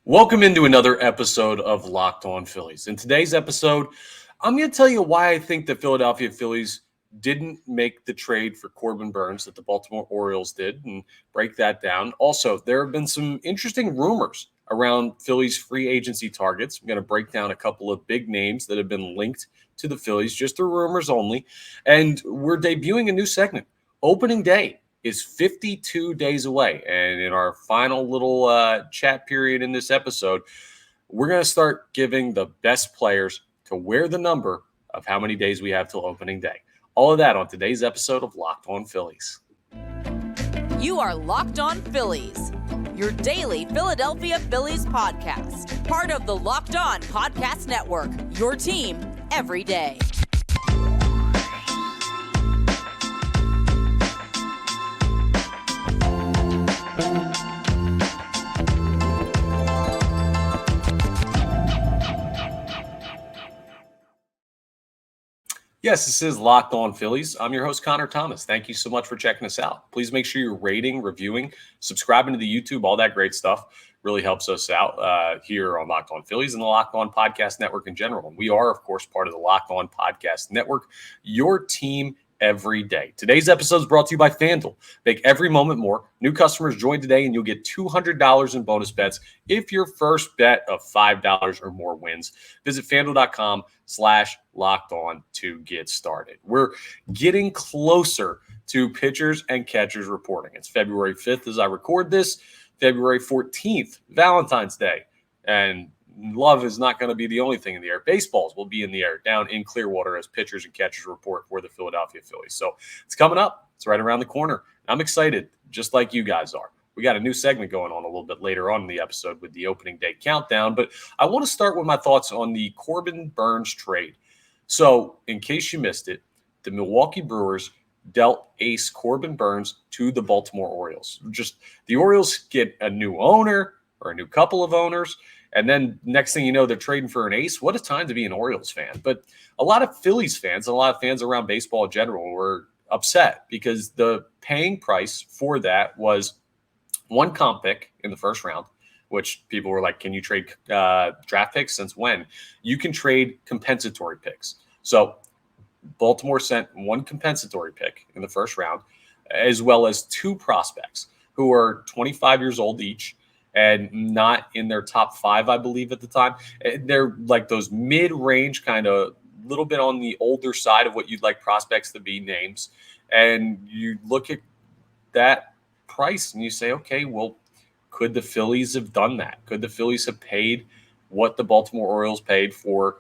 Welcome into another episode of Locked On Phillies. In today's episode, I'm going to tell you why I think the Philadelphia Phillies didn't make the trade for Corbin Burnes that the Baltimore Orioles did and break that down. Also, there have been some interesting rumors around Phillies free agency targets. I'm going to break down a couple of big names that have been linked to the Phillies, just through rumors only. And we're debuting a new segment, Opening Day is 52 days away. And in our final little chat period in this episode, we're going to start giving the best players to wear the number of how many days we have till opening day. All of that on today's episode of Locked On Phillies. You are Locked On Phillies, your daily Philadelphia Phillies podcast. Part of the Locked On Podcast Network, your team every day. Yes, this is Locked On Phillies. I'm your host, Connor Thomas. Thank you so much for checking us out. Please make sure you're rating, reviewing, subscribing to the YouTube, all that great stuff. Really helps us out here on Locked On Phillies and the Locked On Podcast Network in general. And we are, of course, part of the Locked On Podcast Network, your team every day. Today's episode is brought to you by FanDuel. Make every moment more. New customers join today and you'll get $200 in bonus bets if your first bet of $5 or more wins. Visit FanDuel.com/LockedOn to get started. We're getting closer to pitchers and catchers reporting. It's February 5th as I record this, February 14th, Valentine's Day. And love is not going to be the only thing in the air. Baseballs will be in the air down in Clearwater as pitchers and catchers report for the Philadelphia Phillies. So it's coming up. It's right around the corner. I'm excited, just like you guys are. We got a new segment going on a little bit later on in the episode with the opening day countdown, but I want to start with my thoughts on the Corbin Burnes trade. So in case you missed it, the Milwaukee Brewers dealt ace Corbin Burnes to the Baltimore Orioles. Just the Orioles get a new owner or a new couple of owners, and then next thing you know, they're trading for an ace. What a time to be an Orioles fan. But a lot of Phillies fans, and a lot of fans around baseball in general were upset because the paying price for that was one comp pick in the first round, which people were like, can you trade draft picks? Since when? You can trade compensatory picks. So Baltimore sent one compensatory pick in the first round, as well as two prospects who are 25 years old each, and not in their top five, I believe, at the time. They're like those mid-range, kind of little bit on the older side of what you'd like prospects to be names. And you look at that price and you say, okay, well, could the Phillies have done that? Could the Phillies have paid what the Baltimore Orioles paid for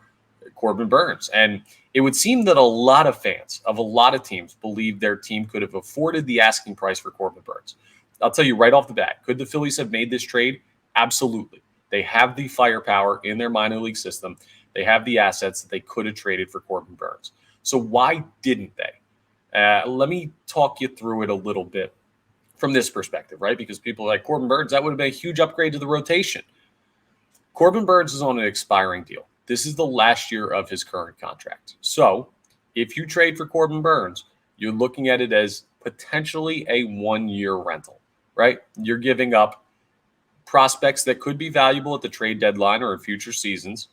Corbin Burnes? And it would seem that a lot of fans of a lot of teams believe their team could have afforded the asking price for Corbin Burnes. I'll tell you right off the bat, could the Phillies have made this trade? Absolutely. They have the firepower in their minor league system. They have the assets that they could have traded for Corbin Burnes. So why didn't they? Let me talk you through it a little bit from this perspective, right? Because people are like, Corbin Burnes, that would have been a huge upgrade to the rotation. Corbin Burnes is on an expiring deal. This is the last year of his current contract. So if you trade for Corbin Burnes, you're looking at it as potentially a one-year rental, right? You're giving up prospects that could be valuable at the trade deadline or in future seasons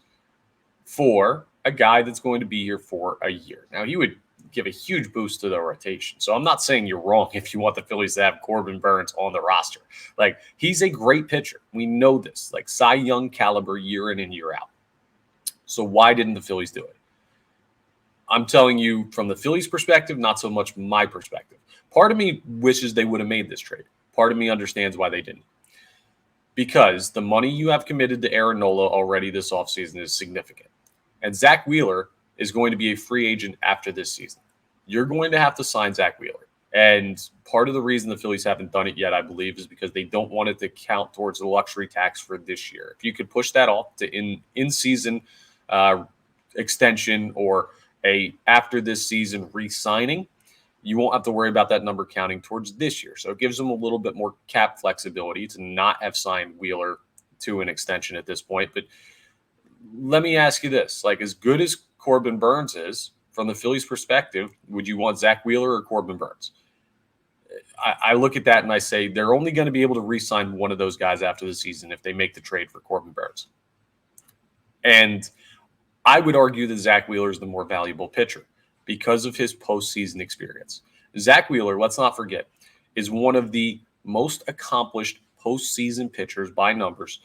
for a guy that's going to be here for a year. Now, he would give a huge boost to the rotation. So I'm not saying you're wrong if you want the Phillies to have Corbin Burnes on the roster. Like, he's a great pitcher. We know this, like Cy Young caliber year in and year out. So why didn't the Phillies do it? I'm telling you from the Phillies' perspective, not so much my perspective. Part of me wishes they would have made this trade. Part of me understands why they didn't. Because the money you have committed to Aaron Nola already this offseason is significant. And Zach Wheeler is going to be a free agent after this season. You're going to have to sign Zach Wheeler. And part of the reason the Phillies haven't done it yet, I believe, is because they don't want it to count towards the luxury tax for this year. If you could push that off to in-season extension or a after this season re-signing, you won't have to worry about that number counting towards this year. So it gives them a little bit more cap flexibility to not have signed Wheeler to an extension at this point. But let me ask you this. Like, as good as Corbin Burnes is, from the Phillies' perspective, would you want Zach Wheeler or Corbin Burnes? I look at that and I say they're only going to be able to re-sign one of those guys after the season if they make the trade for Corbin Burnes. And I would argue that Zach Wheeler is the more valuable pitcher because of his postseason experience. Zach Wheeler, let's not forget, is one of the most accomplished postseason pitchers by numbers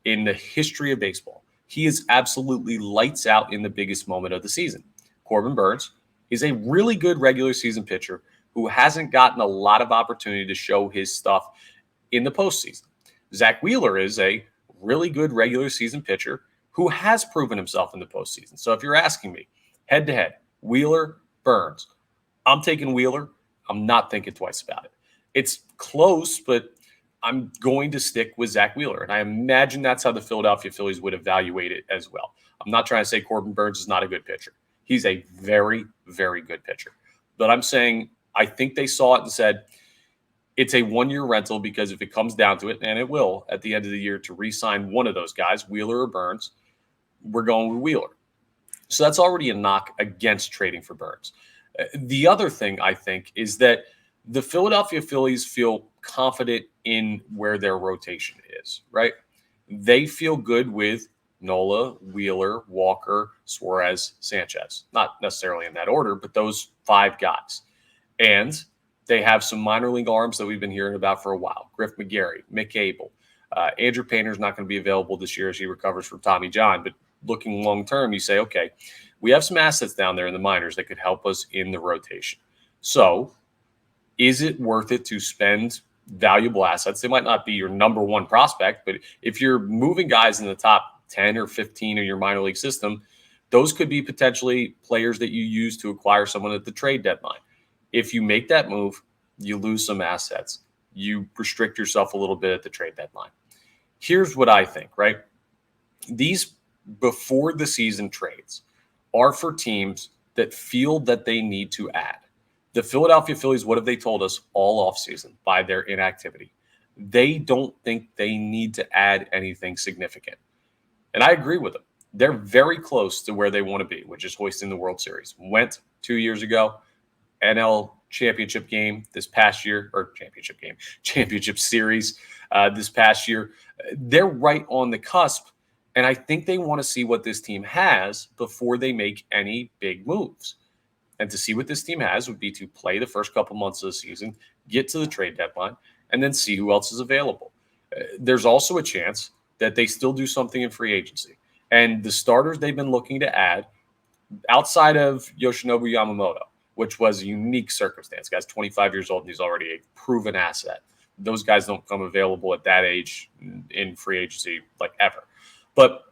in the history of baseball. He is absolutely lights out in the biggest moment of the season. Corbin Burnes is a really good regular season pitcher who hasn't gotten a lot of opportunity to show his stuff in the postseason. Zach Wheeler is a really good regular season pitcher who has proven himself in the postseason. So if you're asking me, head-to-head, Wheeler, Burnes, I'm taking Wheeler. I'm not thinking twice about it. It's close, but I'm going to stick with Zach Wheeler. And I imagine that's how the Philadelphia Phillies would evaluate it as well. I'm not trying to say Corbin Burnes is not a good pitcher. He's a very, very good pitcher. But I'm saying I think they saw it and said, it's a one-year rental because if it comes down to it, and it will at the end of the year to re-sign one of those guys, Wheeler or Burnes, we're going with Wheeler. So that's already a knock against trading for Burnes. The other thing I think is that the Philadelphia Phillies feel confident in where their rotation is, right? They feel good with Nola, Wheeler, Walker, Suarez, Sanchez. Not necessarily in that order, but those 5 guys. And they have some minor league arms that we've been hearing about for a while. Griff McGarry, Mick Abel. Andrew Painter's not going to be available this year as he recovers from Tommy John. But looking long-term, you say, okay, we have some assets down there in the minors that could help us in the rotation. So is it worth it to spend valuable assets? They might not be your number one prospect, but if you're moving guys in the top 10 or 15 of your minor league system, those could be potentially players that you use to acquire someone at the trade deadline. If you make that move, you lose some assets. You restrict yourself a little bit at the trade deadline. Here's what I think, right? These before the season trades are for teams that feel that they need to add. The Philadelphia Phillies, what have they told us all offseason by their inactivity? They don't think they need to add anything significant. And I agree with them. They're very close to where they want to be, which is hoisting the World Series. Went 2 years ago, NL championship game this past year, or championship series this past year. They're right on the cusp. And I think they want to see what this team has before they make any big moves. And to see what this team has would be to play the first couple months of the season, get to the trade deadline, and then see who else is available. There's also a chance that they still do something in free agency. And the starters they've been looking to add, outside of Yoshinobu Yamamoto, which was a unique circumstance. Guy's 25 years old and he's already a proven asset. Those guys don't come available at that age in free agency like ever. But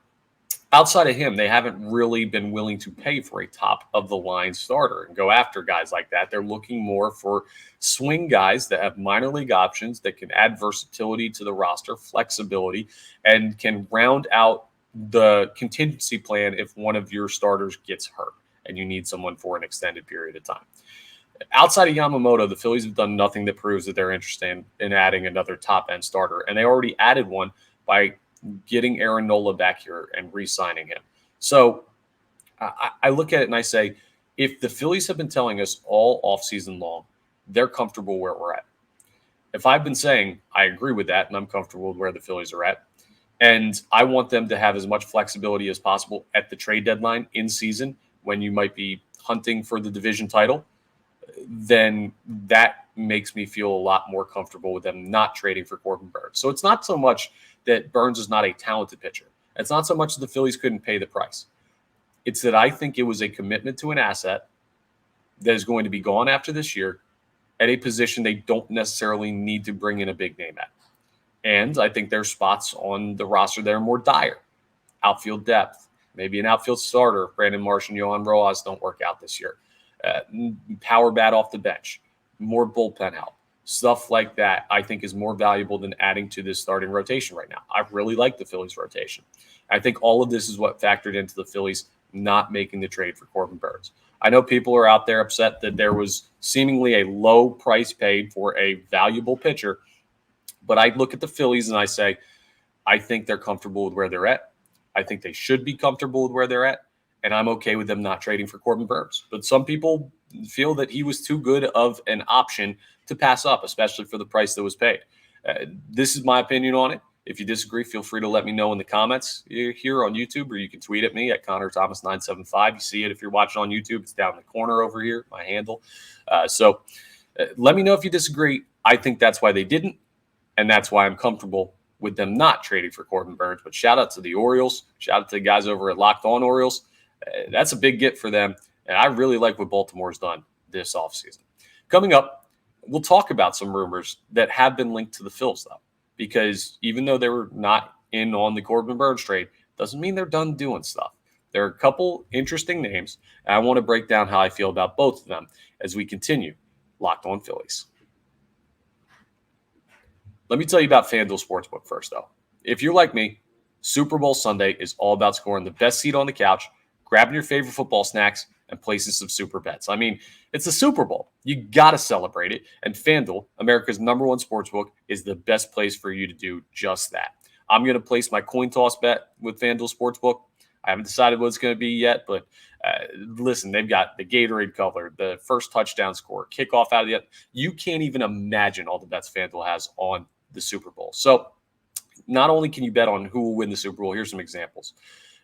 outside of him, they haven't really been willing to pay for a top-of-the-line starter and go after guys like that. They're looking more for swing guys that have minor league options that can add versatility to the roster, flexibility, and can round out the contingency plan if one of your starters gets hurt and you need someone for an extended period of time. Outside of Yamamoto, the Phillies have done nothing that proves that they're interested in adding another top-end starter, and they already added one by getting Aaron Nola back here and re-signing him. So I look at it and I say, if the Phillies have been telling us all offseason long, they're comfortable where we're at. If I've been saying I agree with that and I'm comfortable with where the Phillies are at, and I want them to have as much flexibility as possible at the trade deadline in season when you might be hunting for the division title, then that makes me feel a lot more comfortable with them not trading for Corbin Burnes. So it's not so much that Burnes is not a talented pitcher. It's not so much that the Phillies couldn't pay the price. It's that I think it was a commitment to an asset that is going to be gone after this year at a position they don't necessarily need to bring in a big name at. And I think there's spots on the roster that are more dire. Outfield depth, maybe an outfield starter. Brandon Marsh and Yohan Rojas don't work out this year. Power bat off the bench, more bullpen help. Stuff like that, I think, is more valuable than adding to this starting rotation right now. I really like the Phillies rotation. I think all of this is what factored into the Phillies not making the trade for Corbin Burnes. I know people are out there upset that there was seemingly a low price paid for a valuable pitcher, but I look at the Phillies and I say, I think they're comfortable with where they're at. I think they should be comfortable with where they're at, and I'm okay with them not trading for Corbin Burnes. But some people feel that he was too good of an option to pass up, especially for the price that was paid. This is my opinion on it. If you disagree, feel free to let me know in the comments here on YouTube, or you can tweet at me at ConnorThomas975. You see it if you're watching on YouTube. It's down in the corner over here, my handle. So let me know if you disagree. I think that's why they didn't, and that's why I'm comfortable with them not trading for Corbin Burnes. But shout out to the Orioles. Shout out to the guys over at Locked On Orioles. That's a big get for them, and I really like what Baltimore's done this offseason. Coming up, we'll talk about some rumors that have been linked to the Phils, though, because even though they were not in on the Corbin Burnes trade, doesn't mean they're done doing stuff. There are a couple interesting names, and I want to break down how I feel about both of them as we continue Locked On Phillies. Let me tell you about FanDuel Sportsbook first, though. If you're like me, Super Bowl Sunday is all about scoring the best seat on the couch, grabbing your favorite football snacks, and placing some super bets. I mean, it's the Super Bowl. You got to celebrate it. And FanDuel, America's #1 sportsbook, is the best place for you to do just that. I'm going to place my coin toss bet with FanDuel Sportsbook. I haven't decided what it's going to be yet, but listen, they've got the Gatorade color, the first touchdown score, kickoff out of the end. You can't even imagine all the bets FanDuel has on the Super Bowl. So not only can you bet on who will win the Super Bowl, here's some examples.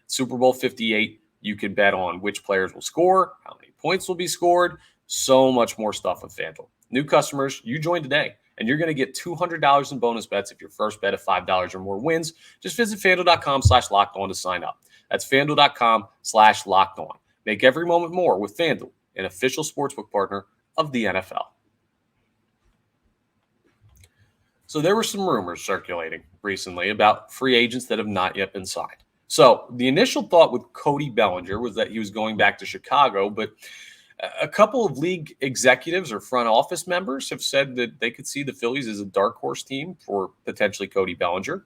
Super Bowl 58, you can bet on which players will score, how many points will be scored, so much more stuff with FanDuel. New customers, you join today, and you're going to get $200 in bonus bets if your first bet of $5 or more wins. Just visit FanDuel.com/lockedon to sign up. That's FanDuel.com/lockedon. Make every moment more with FanDuel, an official sportsbook partner of the NFL. So there were some rumors circulating recently about free agents that have not yet been signed. So the initial thought with Cody Bellinger was that he was going back to Chicago, but a couple of league executives or front office members have said that they could see the Phillies as a dark horse team for potentially Cody Bellinger.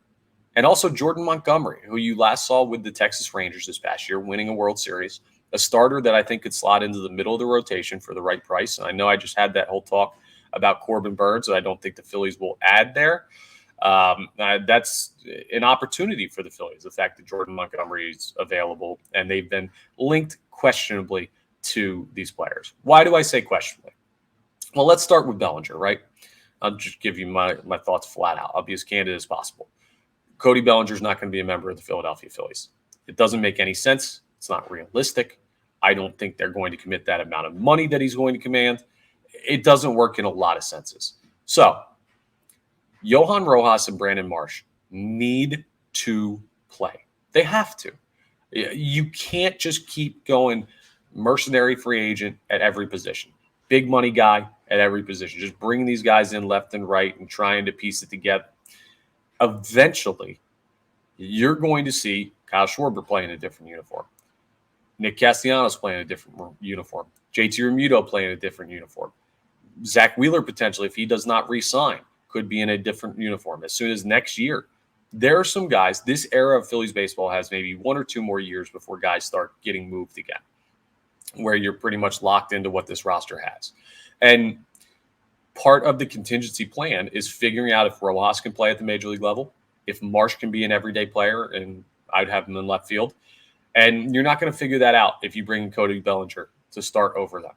And also Jordan Montgomery, who you last saw with the Texas Rangers this past year, winning a World Series, a starter that I think could slot into the middle of the rotation for the right price. And I know I just had that whole talk about Corbin Burnes, and I don't think the Phillies will add there. That's an opportunity for the Phillies, the fact that Jordan Montgomery is available, and they've been linked questionably to these players. Why do I say questionably? Well, let's start with Bellinger, right? I'll just give you my thoughts flat out. I'll be as candid as possible. Cody Bellinger is not going to be a member of the Philadelphia Phillies. It doesn't make any sense. It's not realistic. I don't think they're going to commit that amount of money that he's going to command. It doesn't work in a lot of senses. So, Johan Rojas and Brandon Marsh need to play. They have to. You can't just keep going mercenary free agent at every position. Big money guy at every position. Just bringing these guys in left and right and trying to piece it together. Eventually, you're going to see Kyle Schwarber playing a different uniform. Nick Castellanos playing a different uniform. JT Realmuto playing a different uniform. Zach Wheeler potentially, if he does not re-sign, could be in a different uniform as soon as next year. There are some guys, this era of Phillies baseball has maybe 1 or 2 more years before guys start getting moved again, where you're pretty much locked into what this roster has. And part of the contingency plan is figuring out if Rojas can play at the major league level, if Marsh can be an everyday player, and I'd have him in left field. And you're not going to figure that out if you bring Cody Bellinger to start over them.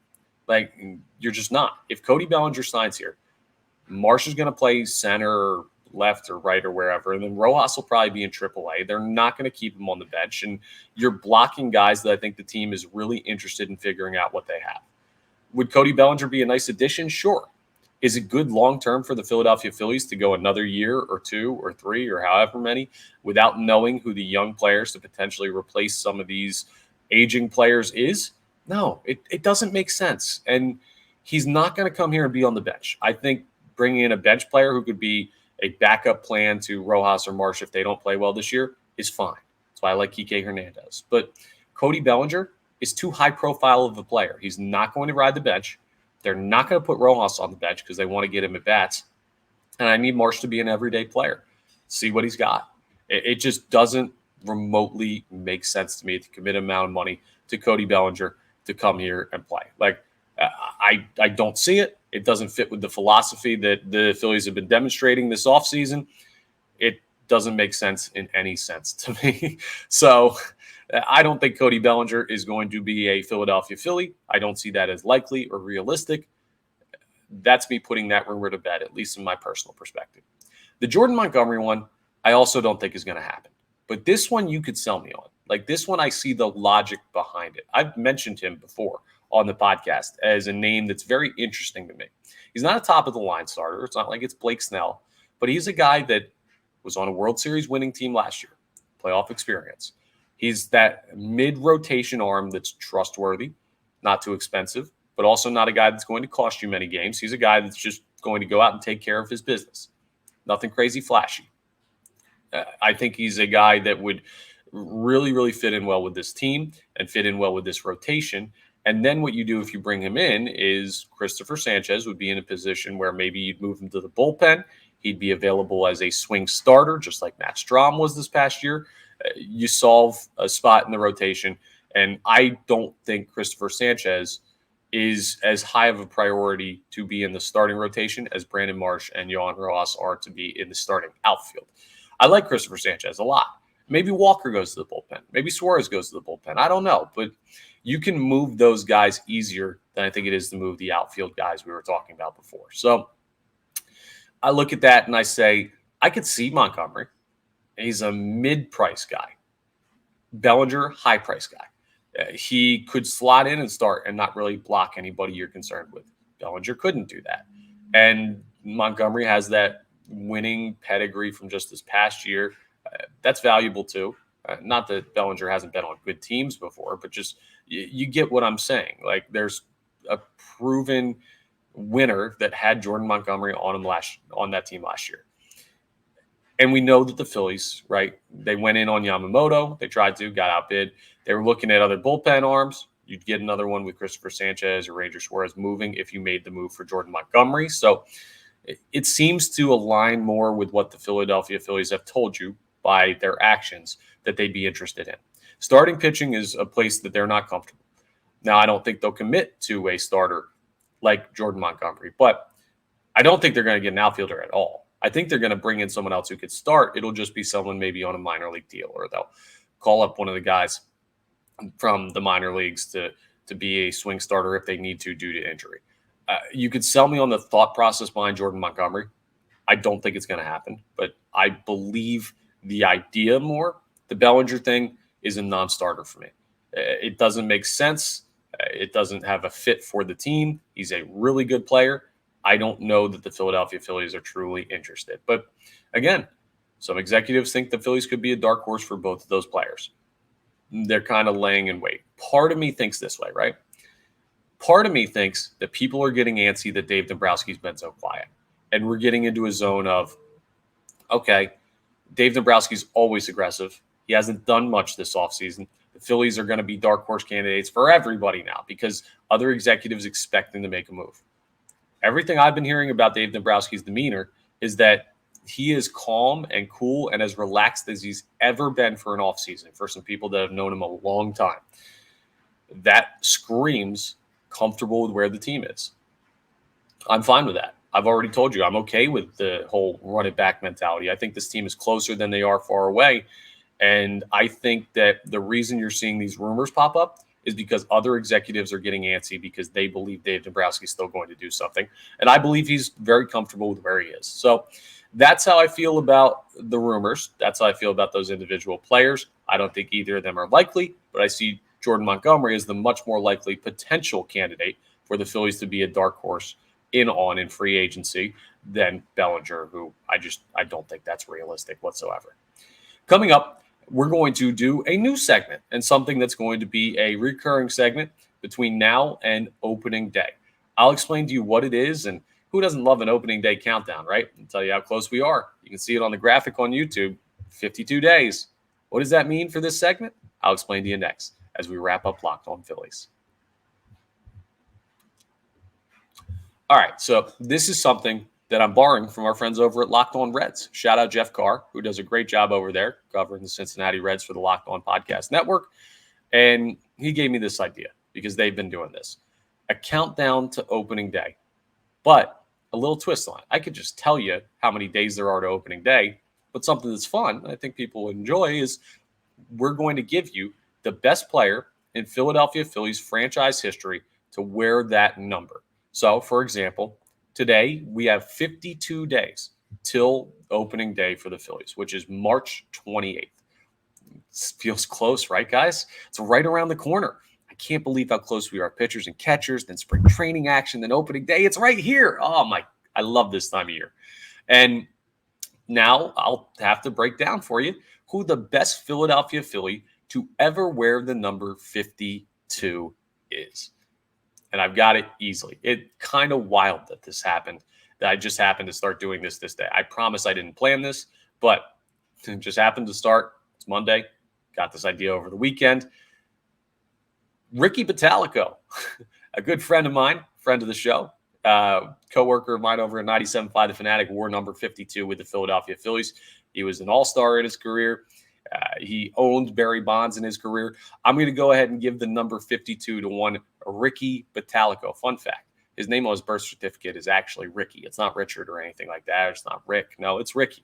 Like, you're just not. If Cody Bellinger signs here, Marsh is going to play center or left or right or wherever, and then Rojas will probably be in AAA. They're not going to keep him on the bench, and you're blocking guys that I think the team is really interested in figuring out what they have. Would Cody Bellinger be a nice addition? Sure. Is it good long-term for the Philadelphia Phillies to go another year or 2 or 3 or however many without knowing who the young players to potentially replace some of these aging players is? No, it doesn't make sense. And he's not going to come here and be on the bench. I think bringing in a bench player who could be a backup plan to Rojas or Marsh if they don't play well this year is fine. That's why I like Kike Hernandez. But Cody Bellinger is too high profile of a player. He's not going to ride the bench. They're not going to put Rojas on the bench because they want to get him at bats. And I need Marsh to be an everyday player. See what he's got. It just doesn't remotely make sense to me to commit an amount of money to Cody Bellinger to come here and play. Like, I don't see it. It doesn't fit with the philosophy that the Phillies have been demonstrating this offseason. It doesn't make sense in any sense to me. So I don't think Cody Bellinger is going to be a Philadelphia Philly. I don't see that as likely or realistic. That's me putting that rumor to bed, at least in my personal perspective. The Jordan Montgomery one, I also don't think is going to happen. But this one you could sell me on. Like this one, I see the logic behind it. I've mentioned him before on the podcast as a name that's very interesting to me. He's not a top-of-the-line starter. It's not like it's Blake Snell. But he's a guy that was on a World Series winning team last year, playoff experience. He's that mid-rotation arm that's trustworthy, not too expensive, but also not a guy that's going to cost you many games. He's a guy that's just going to go out and take care of his business. Nothing crazy flashy. I think he's a guy that would really, really fit in well with this team and fit in well with this rotation. And then what you do if you bring him in is Christopher Sanchez would be in a position where maybe you'd move him to the bullpen. He'd be available as a swing starter, just like Matt Strahm was this past year. You solve a spot in the rotation. And I don't think Christopher Sanchez is as high of a priority to be in the starting rotation as Brandon Marsh and Yohan Rojas are to be in the starting outfield. I like Christopher Sanchez a lot. Maybe Walker goes to the bullpen. Maybe Suarez goes to the bullpen. I don't know. But you can move those guys easier than I think it is to move the outfield guys we were talking about before. So I look at that and I say, I could see Montgomery. He's a mid-price guy. Bellinger, high-price guy. He could slot in and start and not really block anybody you're concerned with. Bellinger couldn't do that. And Montgomery has that winning pedigree from just this past year. That's valuable too. Not that Bellinger hasn't been on good teams before, but just you get what I'm saying. Like there's a proven winner that had Jordan Montgomery on him on that team last year. And we know that the Phillies, right, they went in on Yamamoto. They tried to, got outbid. They were looking at other bullpen arms. You'd get another one with Christopher Sanchez or Ranger Suarez moving if you made the move for Jordan Montgomery. So it seems to align more with what the Philadelphia Phillies have told you by their actions that they'd be interested in. Starting pitching is a place that they're not comfortable. Now, I don't think they'll commit to a starter like Jordan Montgomery, but I don't think they're going to get an outfielder at all. I think they're going to bring in someone else who could start. It'll just be someone maybe on a minor league deal, or they'll call up one of the guys from the minor leagues to be a swing starter if they need to due to injury. You could sell me on the thought process behind Jordan Montgomery. I don't think it's going to happen, but I believe the idea more. The Bellinger thing is a non-starter for me. It doesn't make sense. It doesn't have a fit for the team. He's a really good player. I don't know that the Philadelphia Phillies are truly interested. But again, some executives think the Phillies could be a dark horse for both of those players. They're kind of laying in wait. Part of me thinks this way, right? Part of me thinks that people are getting antsy that Dave Dombrowski's been so quiet. And we're getting into a zone of, okay, Dave Dombrowski's always aggressive. He hasn't done much this offseason. The Phillies are going to be dark horse candidates for everybody now because other executives expect them to make a move. Everything I've been hearing about Dave Dombrowski's demeanor is that he is calm and cool and as relaxed as he's ever been for an offseason for some people that have known him a long time. That screams comfortable with where the team is. I'm fine with that. I've already told you I'm okay with the whole run it back mentality. I think this team is closer than they are far away. And I think that the reason you're seeing these rumors pop up is because other executives are getting antsy because they believe Dave Dombrowski is still going to do something. And I believe he's very comfortable with where he is. So that's how I feel about the rumors. That's how I feel about those individual players. I don't think either of them are likely, but I see Jordan Montgomery as the much more likely potential candidate for the Phillies to be a dark horse in free agency than Bellinger, who I don't think that's realistic whatsoever. Coming up, we're going to do a new segment and something that's going to be a recurring segment between now and opening day. I'll explain to you what it is, and who doesn't love an opening day countdown, right? I'll tell you how close we are. You can see it on the graphic on YouTube, 52 days. What does that mean for this segment? I'll explain to you next as we wrap up Locked On Phillies. All right, so this is something that I'm borrowing from our friends over at Locked On Reds. Shout out Jeff Carr, who does a great job over there covering the Cincinnati Reds for the Locked On Podcast Network. And he gave me this idea because they've been doing this. A countdown to opening day, but a little twist on it. I could just tell you how many days there are to opening day, but something that's fun, I think people will enjoy, is we're going to give you the best player in Philadelphia Phillies franchise history to wear that number. So, for example, today we have 52 days till opening day for the Phillies, which is March 28th. It feels close, right, guys? It's right around the corner. I can't believe how close we are. Pitchers and catchers, then spring training action, then opening day. It's right here. Oh, my. I love this time of year. And now I'll have to break down for you who the best Philadelphia Philly to ever wear the number 52 is. And I've got it easily. It kind of wild that this happened, that I just happened to start doing this day. I promise I didn't plan this, but it just happened to start. It's Monday. Got this idea over the weekend. Ricky Bottalico, a good friend of mine, friend of the show, coworker of mine over at 97.5 The Fanatic, wore number 52 with the Philadelphia Phillies. He was an all-star in his career. He owned Barry Bonds in his career. I'm going to go ahead and give the number 52 to one Ricky Bottalico. Fun fact, his name on his birth certificate is actually Ricky. It's not Richard or anything like that. It's not Rick. No, it's Ricky.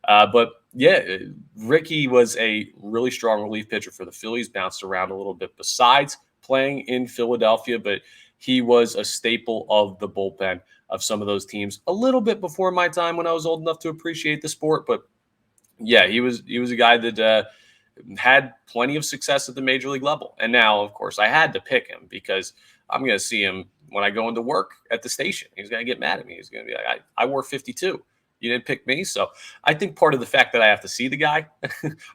But yeah, Ricky was a really strong relief pitcher for the Phillies, bounced around a little bit besides playing in Philadelphia, but he was a staple of the bullpen of some of those teams a little bit before my time when I was old enough to appreciate the sport. But yeah, he was a guy that had plenty of success at the major league level. And now, of course, I had to pick him because I'm going to see him when I go into work at the station. He's going to get mad at me. He's going to be like, I wore 52. You didn't pick me. So I think part of the fact that I have to see the guy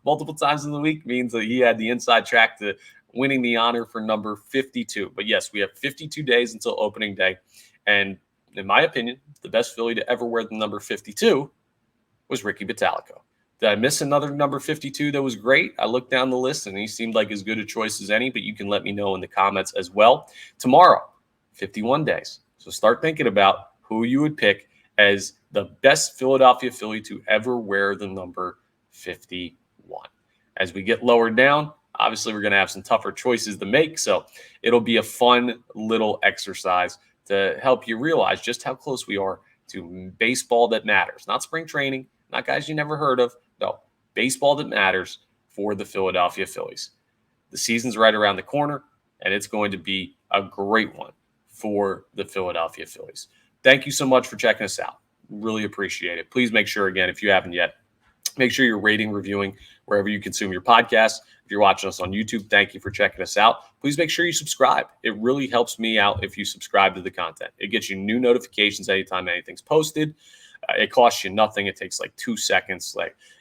multiple times in the week means that he had the inside track to winning the honor for number 52. But yes, we have 52 days until opening day. And in my opinion, the best Philly to ever wear the number 52 was Ricky Bottalico. Did I miss another number 52 that was great? I looked down the list and he seemed like as good a choice as any, but you can let me know in the comments as well. Tomorrow, 51 days. So start thinking about who you would pick as the best Philadelphia Philly to ever wear the number 51. As we get lower down, obviously we're going to have some tougher choices to make. So it'll be a fun little exercise to help you realize just how close we are to baseball that matters. Not spring training, not guys you never heard of. No, baseball that matters for the Philadelphia Phillies. The season's right around the corner, and it's going to be a great one for the Philadelphia Phillies. Thank you so much for checking us out. Really appreciate it. Please make sure, again, if you haven't yet, make sure you're rating, reviewing wherever you consume your podcasts. If you're watching us on YouTube, thank you for checking us out. Please make sure you subscribe. It really helps me out if you subscribe to the content. It gets you new notifications anytime anything's posted. It costs you nothing. It takes like 2 seconds.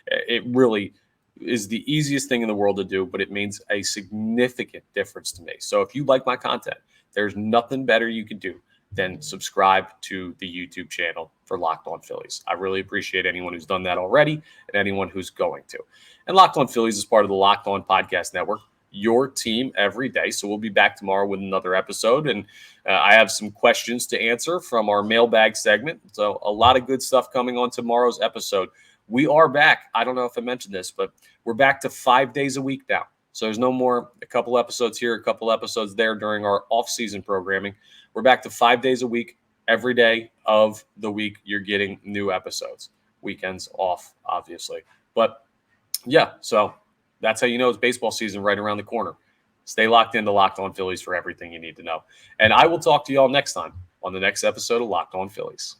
It really is the easiest thing in the world to do, but it means a significant difference to me. So if you like my content, there's nothing better you could do than subscribe to the YouTube channel for Locked On Phillies. I really appreciate anyone who's done that already and anyone who's going to. And Locked On Phillies is part of the Locked On Podcast Network, your team every day. So we'll be back tomorrow with another episode. And I have some questions to answer from our mailbag segment. So a lot of good stuff coming on tomorrow's episode. We are back. I don't know if I mentioned this, but we're back to 5 days a week now. So there's no more a couple episodes here, a couple episodes there during our off-season programming. We're back to 5 days a week. Every day of the week, you're getting new episodes. Weekends off, obviously. But yeah, so that's how you know it's baseball season right around the corner. Stay locked into Locked On Phillies for everything you need to know. And I will talk to you all next time on the next episode of Locked On Phillies.